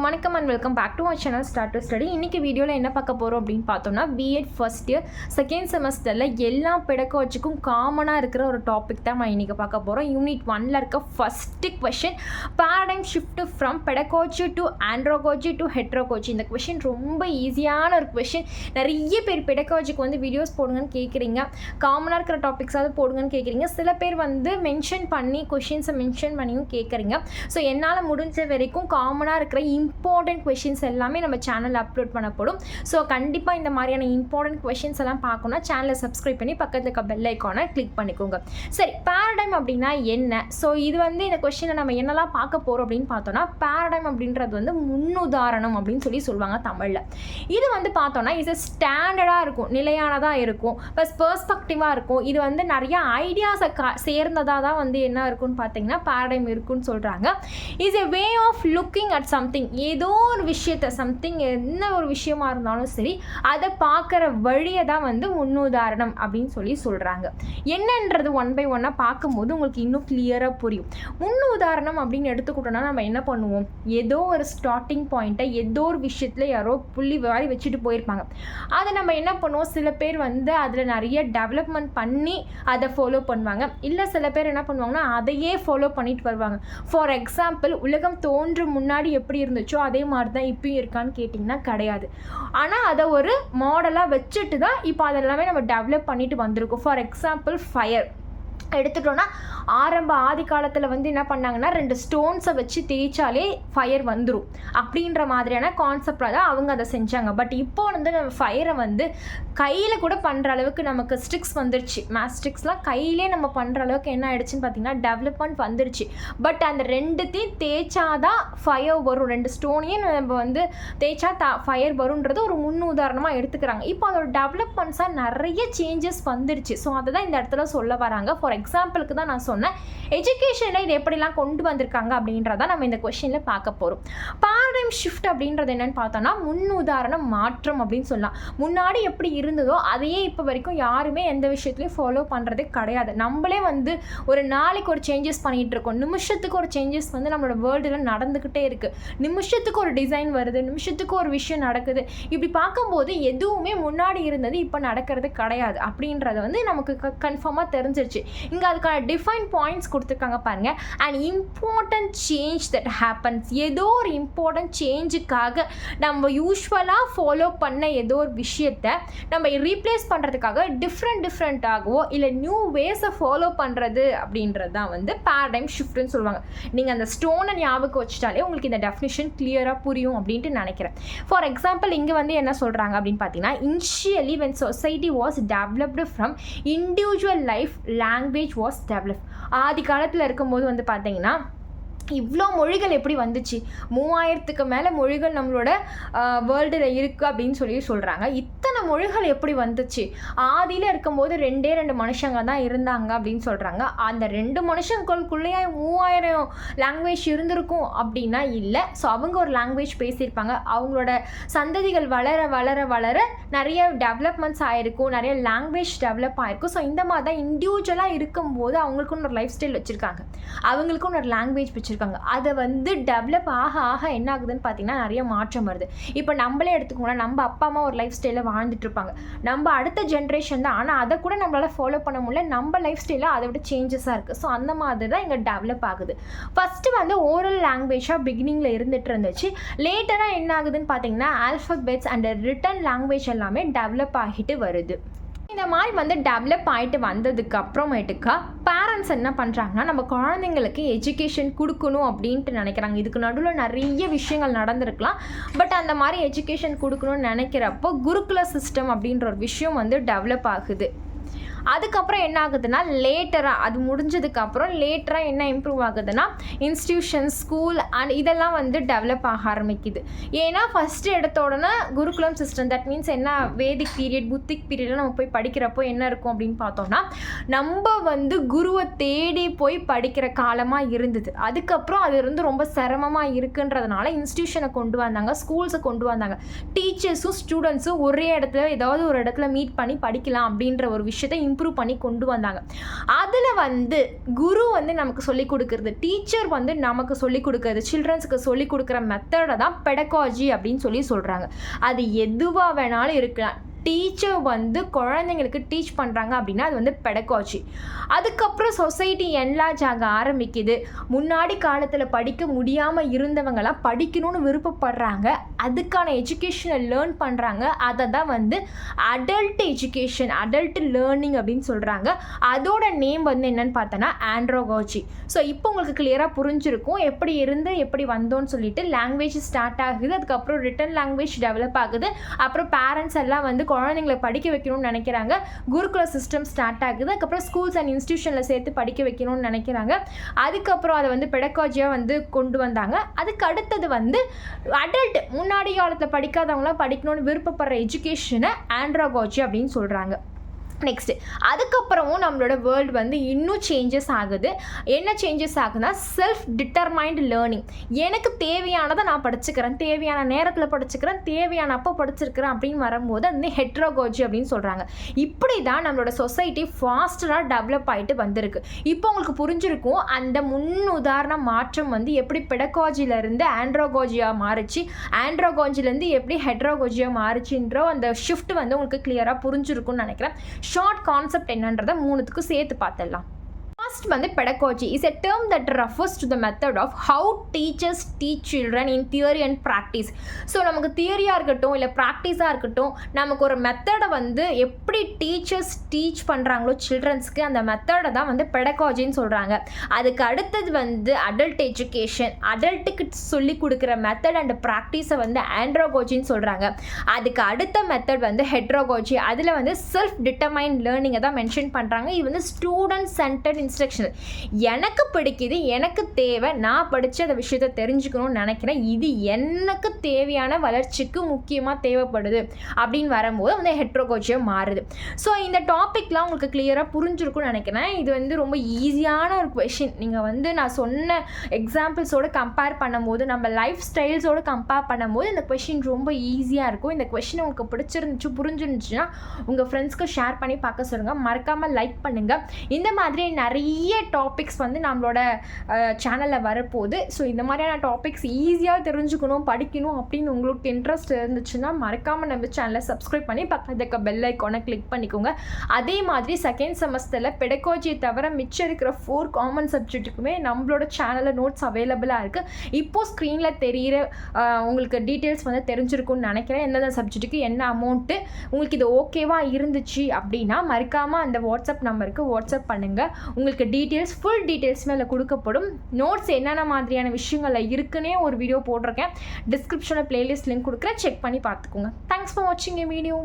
வணக்கம் and welcome back to our channel start to study. இன்றைக்கி வீடியோவில் என்ன பார்க்க போகிறோம் அப்படின்னு பார்த்தோம்னா, பிஎட் ஃபர்ஸ்ட் இயர் செகண்ட் செமஸ்டரில் எல்லா பெடகாலஜிக்கும் காமனாக இருக்கிற ஒரு டாபிக் தான் நான் இன்றைக்கி பார்க்க போகிறோம். யூனிட் 1ல் இருக்க first question, paradigm shift from pedagogy to andragogy to heutagogy. இந்த கொஷின் ரொம்ப ஈஸியான ஒரு கொஷின். நிறைய பேர் பெடகாலஜிக்கு வந்து வீடியோஸ் போடுங்கன்னு கேட்குறீங்க, காமனாக இருக்கிற டாபிக்ஸாவது போடுங்கன்னு கேட்குறீங்க. சில பேர் வந்து மென்ஷன் பண்ணி கொஷின்ஸை மென்ஷன் பண்ணியும் கேட்குறீங்க. ஸோ என்னால் முடிஞ்ச வரைக்கும் காமனாக இருக்கிற இம்பார்ட்டன்ட் கொஷின்ஸ் எல்லாமே நம்ம சேனலில் அப்லோட் பண்ணப்படும். ஸோ கண்டிப்பாக இந்த மாதிரியான இம்பார்ட்டன்ட் கொஷின்ஸ் எல்லாம் பார்க்கணும்னா சேனலை சப்ஸ்கிரைப் பண்ணி பக்கத்தில் இருக்க பெல் ஐக்கானை கிளிக் பண்ணிக்கோங்க. சரி, பேரடைம் அப்படின்னா என்ன? ஸோ இது வந்து இந்த கொஷினை நம்ம என்னெல்லாம் பார்க்க போகிறோம் அப்படின்னு பார்த்தோன்னா, பேரடைம் அப்படின்றது வந்து முன்னுதாரணம் அப்படின்னு சொல்லுவாங்க தமிழில். இது வந்து பார்த்தோன்னா இது ஸ்டாண்டர்டாக இருக்கும், நிலையானதாக இருக்கும், ப்ளஸ் பெர்ஸ்பெக்டிவாக இருக்கும். இது வந்து நிறைய ஐடியாஸை சேர்ந்ததாக தான் வந்து என்ன இருக்குன்னு பார்த்தீங்கன்னா பேரடைம் இருக்குன்னு சொல்கிறாங்க. Is a way of looking at something. ஏதோ ஒரு விஷயத்தை, சம்திங் என்ன ஒரு விஷயமா இருந்தாலும் சரி, அதை பார்க்குற வழியை தான் வந்து முன்னுதாரணம் அப்படின்னு சொல்கிறாங்க. என்னன்றது ஒன் பை ஒன்னாக பார்க்கும்போது உங்களுக்கு இன்னும் கிளியராக புரியும். முன்னுதாரணம் அப்படின்னு எடுத்துக்கிட்டோன்னா நம்ம என்ன பண்ணுவோம், ஏதோ ஒரு ஸ்டார்டிங் பாயிண்ட்டை ஏதோ ஒரு விஷயத்தில் யாரோ புள்ளி வாரி வச்சுட்டு போயிருப்பாங்க. அதை நம்ம என்ன பண்ணுவோம், சில பேர் வந்து அதில் நிறைய டெவலப்மெண்ட் பண்ணி அதை ஃபாலோ பண்ணுவாங்க. இல்லை சில பேர் என்ன பண்ணுவாங்கன்னா அதையே ஃபாலோ பண்ணிட்டு வருவாங்க. ஃபார் எக்ஸாம்பிள், உலகம் தோன்றும் முன்னாடி எப்படி இருந்துச்சோ அதே மாதிரி தான் இப்பயும் இருக்கான்னு கேட்டிங்கன்னா கிடையாது. ஆனால் அதை ஒரு மாடலாக வச்சுட்டு தான் இப்போ அதெல்லாமே நம்ம டெவலப் பண்ணிட்டு வந்திருக்கோம். ஃபார் எக்ஸாம்பிள், ஃபயர் எடுத்துட்டோன்னா, ஆதி காலத்தில் வந்து என்ன பண்ணாங்கன்னா 2 ஸ்டோன்ஸை வச்சு தேய்ச்சாலே ஃபயர் வந்துடும் அப்படின்ற மாதிரியான கான்செப்டாக தான் அவங்க அதை செஞ்சாங்க. பட் இப்போ வந்து நம்ம ஃபயரை வந்து கையில் கூட பண்ணுற அளவுக்கு நமக்கு ஸ்டிக்ஸ் வந்துருச்சு. மேத் ஸ்டிக்ஸ்லாம் கையிலே நம்ம பண்ணுற அளவுக்கு என்ன ஆயிடுச்சுன்னு பார்த்தீங்கன்னா டெவலப்மெண்ட் வந்துருச்சு. பட் அந்த 2த்தையும் தேய்ச்சாதான் ஃபயர் வரும், 2 ஸ்டோனையும் நம்ம வந்து தேய்ச்சா ஃபயர் வரும்ன்றது ஒரு முன் உதாரணமாக எடுத்துக்கிறாங்க. இப்போ அதோட டெவலப்மெண்ட்ஸாக நிறைய சேஞ்சஸ் வந்துருச்சு. ஸோ அதை தான் இந்த இடத்துல சொல்ல வராங்க. ஃபார் எக்ஸாம்பிளுக்கு தான் நான் சொன்னேன், எஜுகேஷனில் இது எப்படிலாம் கொண்டு வந்திருக்காங்க அப்படின்றத நம்ம இந்த கொஸ்டினில் பார்க்க போகிறோம். பேரடைம் ஷிஃப்ட் அப்படின்றது என்னென்னு பார்த்தோன்னா, முன்னுதாரண மாற்றம் அப்படின்னு சொல்லலாம். முன்னாடி எப்படி இருந்ததோ அதையே இப்போ வரைக்கும் யாருமே எந்த விஷயத்துலையும் ஃபாலோ பண்ணுறதே கிடையாது. நம்மளே வந்து ஒரு நாளைக்கு ஒரு சேஞ்சஸ் பண்ணிகிட்டு இருக்கோம். நிமிஷத்துக்கு ஒரு சேஞ்சஸ் வந்து நம்மளோட வேர்ல்டில் நடந்துக்கிட்டே இருக்குது. நிமிஷத்துக்கு ஒரு டிசைன் வருது, நிமிஷத்துக்கு ஒரு விஷயம் நடக்குது. இப்படி பார்க்கும்போது எதுவுமே முன்னாடி இருந்தது இப்போ நடக்கிறது கிடையாது அப்படின்றத வந்து நமக்கு கன்ஃபார்மாக தெரிஞ்சிருச்சு. இங்கே அதுக்கான டிஃபைன் பாயிண்ட்ஸ் கொடுத்துருக்காங்க பாருங்கள். And important change that happens. ஏதோ ஒரு இம்பார்ட்டன்ட் சேஞ்சுக்காக நம்ம யூஸ்வலாக ஃபாலோ பண்ண ஏதோ ஒரு விஷயத்தை நம்ம ரீப்ளேஸ் பண்ணுறதுக்காக டிஃப்ரெண்ட்டாகவோ இல்லை நியூ வேஸை ஃபாலோ பண்ணுறது அப்படின்றது தான் வந்து பேரடைம் ஷிஃப்ட்னு சொல்லுவாங்க. நீங்கள் அந்த ஸ்டோனை ஞாபகம் வச்சுட்டாலே உங்களுக்கு இந்த டெஃபினிஷன் கிளியராக புரியும் அப்படின்ட்டு நினைக்கிறேன். ஃபார் எக்ஸாம்பிள், இங்கே வந்து என்ன சொல்கிறாங்க அப்படின்னு பார்த்தீங்கன்னா, initially when society was developed from individual life, language was developed. ஆதி காலத்தில் இருக்கும்போது வந்து பார்த்தீங்கன்னா இவ்வளோ மொழிகள் எப்படி வந்துச்சு? 3000க்கு மேலே மொழிகள் நம்மளோட வேர்ல்டில் இருக்குது அப்படின்னு சொல்கிறாங்க. இத்தனை மொழிகள் எப்படி வந்துச்சு? ஆதியில் இருக்கும்போது 2 மனுஷங்க தான் இருந்தாங்க அப்படின்னு சொல்கிறாங்க. அந்த 2 மனுஷங்களுக்குள்ளேயே 3000 லாங்குவேஜ் இருந்திருக்கும் அப்படின்னா இல்லை. ஸோ அவங்க ஒரு லாங்குவேஜ் பேசியிருப்பாங்க. அவங்களோட சந்ததிகள் வளர வளர வளர நிறைய டெவலப்மெண்ட்ஸ் ஆகிருக்கும், நிறைய லாங்குவேஜ் டெவலப் ஆகிருக்கும். ஸோ இந்த மாதிரி தான் இண்டிவிஜுவலாக இருக்கும்போது அவங்களுக்குன்னு ஒரு லைஃப் ஸ்டைல் வச்சுருக்காங்க, அவங்களுக்குன்னு ஒரு லாங்குவேஜ் வச்சுருக்காங்க. அதை வந்து டெவலப் ஆக என்ன ஆகுதுன்னு பார்த்தீங்கன்னா நிறைய மாற்றம் வருது. இப்போ நம்மளே எடுத்துக்கோங்க, நம்ம அப்பா அம்மா ஒரு லைஃப் ஸ்டைலில் வாழ்ந்துட்டு இருப்பாங்க, நம்ம அடுத்த ஜென்ரேஷன் தான், ஆனால் அதை கூட நம்மளால் ஃபாலோ பண்ண முடியல. நம்ம லைஃப் ஸ்டைலில் அதை விட சேஞ்சஸாக இருக்குது. ஸோ அந்த மாதிரி தான் இங்கே டெவலப் ஆகுது. ஃபஸ்ட்டு வந்து ஓரல் லாங்குவேஜாக பிகினிங்கில் இருந்துட்டு இருந்துச்சு. லேட்டராக என்ன ஆகுதுன்னு பார்த்தீங்கன்னா ஆல்ஃபபெட்ஸ் அண்ட் ரிட்டன் லாங்குவேஜ் எல்லாமே டெவலப் ஆகிட்டு வருது. இந்த மாதிரி வந்து டெவலப் ஆகிட்டு வந்ததுக்கு அப்புறமேட்டுக்கா பேரண்ட்ஸ் என்ன பண்ணுறாங்கன்னா, நம்ம குழந்தைங்களுக்கு எஜுகேஷன் கொடுக்கணும் அப்படின்ட்டு நினைக்கிறாங்க. இதுக்கு நடுவில் நிறைய விஷயங்கள் நடந்திருக்கலாம். பட் அந்த மாதிரி எஜுகேஷன் கொடுக்கணும்னு நினைக்கிறப்போ குருகுல சிஸ்டம் அப்படின்ற ஒரு விஷயம் வந்து டெவலப் ஆகுது. அதுக்கப்புறம் என்ன ஆகுதுன்னா, லேட்டராக அது முடிஞ்சதுக்கப்புறம் லேட்டராக என்ன இம்ப்ரூவ் ஆகுதுன்னா, இன்ஸ்டியூஷன்ஸ், ஸ்கூல் அண்ட் இதெல்லாம் வந்து டெவலப் ஆக ஆரம்பிக்குது. ஏன்னா ஃபஸ்ட்டு எடுத்த உடனே குருகுலம் சிஸ்டம், தட் மீன்ஸ் என்ன, வேதிக் பீரியட், புத்திக் பீரியடில் நம்ம போய் படிக்கிறப்போ என்ன இருக்கும் அப்படின்னு பார்த்தோம்னா, நம்ம வந்து குருவை தேடி போய் படிக்கிற காலமாக இருந்தது. அதுக்கப்புறம் அது வந்து ரொம்ப சிரமமாக இருக்குன்றதுனால இன்ஸ்டியூஷனை கொண்டு வந்தாங்க, ஸ்கூல்ஸை கொண்டு வந்தாங்க. டீச்சர்ஸும் ஸ்டூடெண்ட்ஸும் ஒரே இடத்துல ஏதாவது ஒரு இடத்துல மீட் பண்ணி படிக்கலாம் அப்படின்ற ஒரு விஷயத்தை இம்ப்ரூவ் பண்ணி கொண்டு வந்தாங்க. அதில் வந்து குரு வந்து நமக்கு சொல்லிக் கொடுக்குறது, டீச்சர் வந்து நமக்கு சொல்லிக் கொடுக்குறது, சில்ட்ரன்ஸுக்கு சொல்லிக் கொடுக்குற மெத்தடை தான் பெடகாஜி அப்படின்னு சொல்கிறாங்க. அது எதுவாக வேணாலும் இருக்கலாம். டீச்சர் வந்து குழந்தைங்களுக்கு டீச் பண்ணுறாங்க அப்படின்னா அது வந்து பெடகாஜி. அதுக்கப்புறம் சொசைட்டி என்லார்ஜ் ஆக ஆரம்பிக்குது. முன்னாடி காலத்தில் படிக்க முடியாமல் இருந்தவங்களாம் படிக்கணும்னு விருப்பப்படுறாங்க. அதுக்கான எஜுகேஷனை லேர்ன் பண்ணுறாங்க. அதை தான் வந்து அடல்ட் எஜுகேஷன், அடல்ட் லேர்னிங் அப்படின்னு சொல்கிறாங்க. அதோட நேம் வந்து என்னன்னு பார்த்தோன்னா ஆண்ட்ரோகாஜி. ஸோ இப்போ உங்களுக்கு கிளியராக புரிஞ்சிருக்கும் எப்படி இருந்து எப்படி வந்தோன்னு சொல்லிட்டு. லாங்குவேஜ் ஸ்டார்ட் ஆகுது, அதுக்கப்புறம் ரிட்டன் லாங்குவேஜ் டெவலப் ஆகுது, அப்புறம் பேரண்ட்ஸ் எல்லாம் வந்து குழந்தைங்களை படிக்க வைக்கணும்னு நினைக்கிறாங்க. குருகுல சிஸ்டம் ஸ்டார்ட் ஆகுது, அதுக்கப்புறம் ஸ்கூல்ஸ் அண்ட் இன்ஸ்டியூஷனில் சேர்த்து படிக்க வைக்கணும்னு நினைக்கிறாங்க. அதுக்கப்புறம் அதை வந்து பெடகாஜியாக வந்து கொண்டு வந்தாங்க. அதுக்கு அடுத்தது வந்து அடல்ட், முன்னாடி காலத்தில் படிக்காதவங்களாம் படிக்கணும்னு விருப்பப்படுற எஜுகேஷனை ஆண்ட்ரோகாஜி அப்படின்னு சொல்கிறாங்க. நெக்ஸ்ட்டு அதுக்கப்புறமும் நம்மளோட வேர்ல்டு வந்து இன்னும் சேஞ்சஸ் ஆகுது. என்ன சேஞ்சஸ் ஆகுதுன்னா செல்ஃப் டிட்டர்மைன்டு லேர்னிங். எனக்கு தேவையானதை நான் படிச்சுக்கிறேன், தேவையான நேரத்தில் படிச்சுக்கிறேன், தேவையான அப்போ படிச்சிருக்கிறேன் அப்படின்னு வரும்போது அது வந்து ஹெட்ரோகாஜி அப்படின்னு சொல்கிறாங்க. இப்படி தான் நம்மளோட சொசைட்டி ஃபாஸ்டராக டெவலப் ஆகிட்டு வந்திருக்கு. இப்போ உங்களுக்கு புரிஞ்சிருக்கும் அந்த உதாரண மாற்றம் வந்து எப்படி பெடகாஜிலேருந்து ஆண்ட்ரோகாஜியாக மாறிச்சு, ஆண்ட்ரோகாஜிலேருந்து எப்படி ஹெட்ரோகாஜியாக மாறிச்சுன்ற அந்த ஷிஃப்ட் வந்து உங்களுக்கு கிளியராக புரிஞ்சிருக்கும்னு நினைக்கிறேன். ஷார்ட் கான்செப்ட் என்னன்றதை மூணுத்துக்கும் சேர்த்து பார்த்துடலாம். First வந்து pedagogy is a term that refers to the method of how teachers teach children in theory and practice. So நமக்கு தியரியாக இருக்கட்டும் இல்லை ப்ராக்டிஸாக இருக்கட்டும், நமக்கு ஒரு மெத்தடை வந்து எப்படி டீச்சர்ஸ் டீச் பண்ணுறாங்களோ சில்ட்ரன்ஸ்க்கு அந்த மெத்தடை தான் வந்து பெடகாஜின்னு சொல்கிறாங்க. அதுக்கு அடுத்தது வந்து அடல்ட் எஜுகேஷன், அடல்ட்டுக்கு சொல்லி கொடுக்குற மெத்தட் அண்ட் ப்ராக்டிஸை வந்து ஆண்ட்ரோகாஜின்னு சொல்கிறாங்க. அதுக்கு அடுத்த மெத்தட் வந்து ஹெட்ரோகாஜி, அதில் வந்து செல்ஃப் டிட்டர்மைன்ட் லேர்னிங்கை தான் மென்ஷன் பண்ணுறாங்க. இது வந்து ஸ்டூடெண்ட் சென்டர்ட் இன்ஸ்ட்ரக்ஷன். எனக்கு பிடிக்குது, எனக்கு தேவை, நான் படித்து அந்த விஷயத்தை தெரிஞ்சுக்கணும்னு நினைக்கிறேன், இது எனக்கு தேவையான வளர்ச்சிக்கு முக்கியமாக தேவைப்படுது அப்படின்னு வரும்போது வந்து ஹெட்ரோகாஜியாக மாறுது. ஸோ இந்த டாப்பிக்லாம் உங்களுக்கு கிளியராக புரிஞ்சிருக்கும்னு நினைக்கிறேன். இது வந்து ரொம்ப ஈஸியான ஒரு கொஷின். நீங்கள் வந்து நான் சொன்ன எக்ஸாம்பிள்ஸோடு கம்பேர் பண்ணும்போது, நம்ம லைஃப் ஸ்டைல்ஸோடு கம்பேர் பண்ணும்போது இந்த கொஷின் ரொம்ப ஈஸியாக இருக்கும். இந்த கொஷின் உங்களுக்கு பிடிச்சிருந்துச்சு, புரிஞ்சிருந்துச்சுன்னா உங்கள் ஃப்ரெண்ட்ஸ்க்கு ஷேர் பண்ணி பார்க்க சொல்லுங்கள். மறக்காமல் லைக் பண்ணுங்கள். இந்த மாதிரி நிறைய டாபிக்ஸ் வந்து நம்மளோட சேனலில் வரப்போகுது. ஸோ இந்த மாதிரியான டாபிக்ஸ் ஈஸியாக தெரிஞ்சுக்கணும், படிக்கணும் அப்படின்னு உங்களுக்கு இன்ட்ரெஸ்ட் இருந்துச்சுன்னா மறக்காமல் நம்ம சேனலை சப்ஸ்கிரைப் பண்ணி பக்கத்தில் இருக்க பெல் ஐக்கானை கிளிக் பண்ணிக்கோங்க. அதே மாதிரி செகண்ட் செமஸ்டரில் பெடகாஜியை தவிர மிச்சம் இருக்கிற 4 காமன் சப்ஜெக்ட்டுக்குமே நம்மளோட சேனலில் நோட்ஸ் அவைலபிளாக இருக்குது. இப்போது ஸ்க்ரீனில் தெரிகிற உங்களுக்கு டீட்டெயில்ஸ் வந்து தெரிஞ்சிருக்கும்னு நினைக்கிறேன். எந்தெந்த சப்ஜெக்ட்டுக்கு என்ன அமௌண்ட்டு, உங்களுக்கு இது ஓகேவாக இருந்துச்சு அப்படின்னா மறக்காமல் அந்த வாட்ஸ்அப் நம்பருக்கு வாட்ஸ்அப் பண்ணுங்கள். உங்களுக்கு டீட்டெயில்ஸ், ஃபுல் டீட்டெயில்ஸுமே அதில் கொடுக்கப்படும். நோட்ஸ் என்னென்ன மாதிரியான விஷயங்களில் இருக்குன்னே ஒரு வீடியோ போட்டிருக்கேன். டிஸ்கிரிப்ஷனில் பிளேலிஸ்ட் லிங்க் கொடுக்குறேன், செக் பண்ணி பார்த்துக்கோங்க. தேங்க்ஸ் ஃபார் வாட்சிங் எ வீடியோ.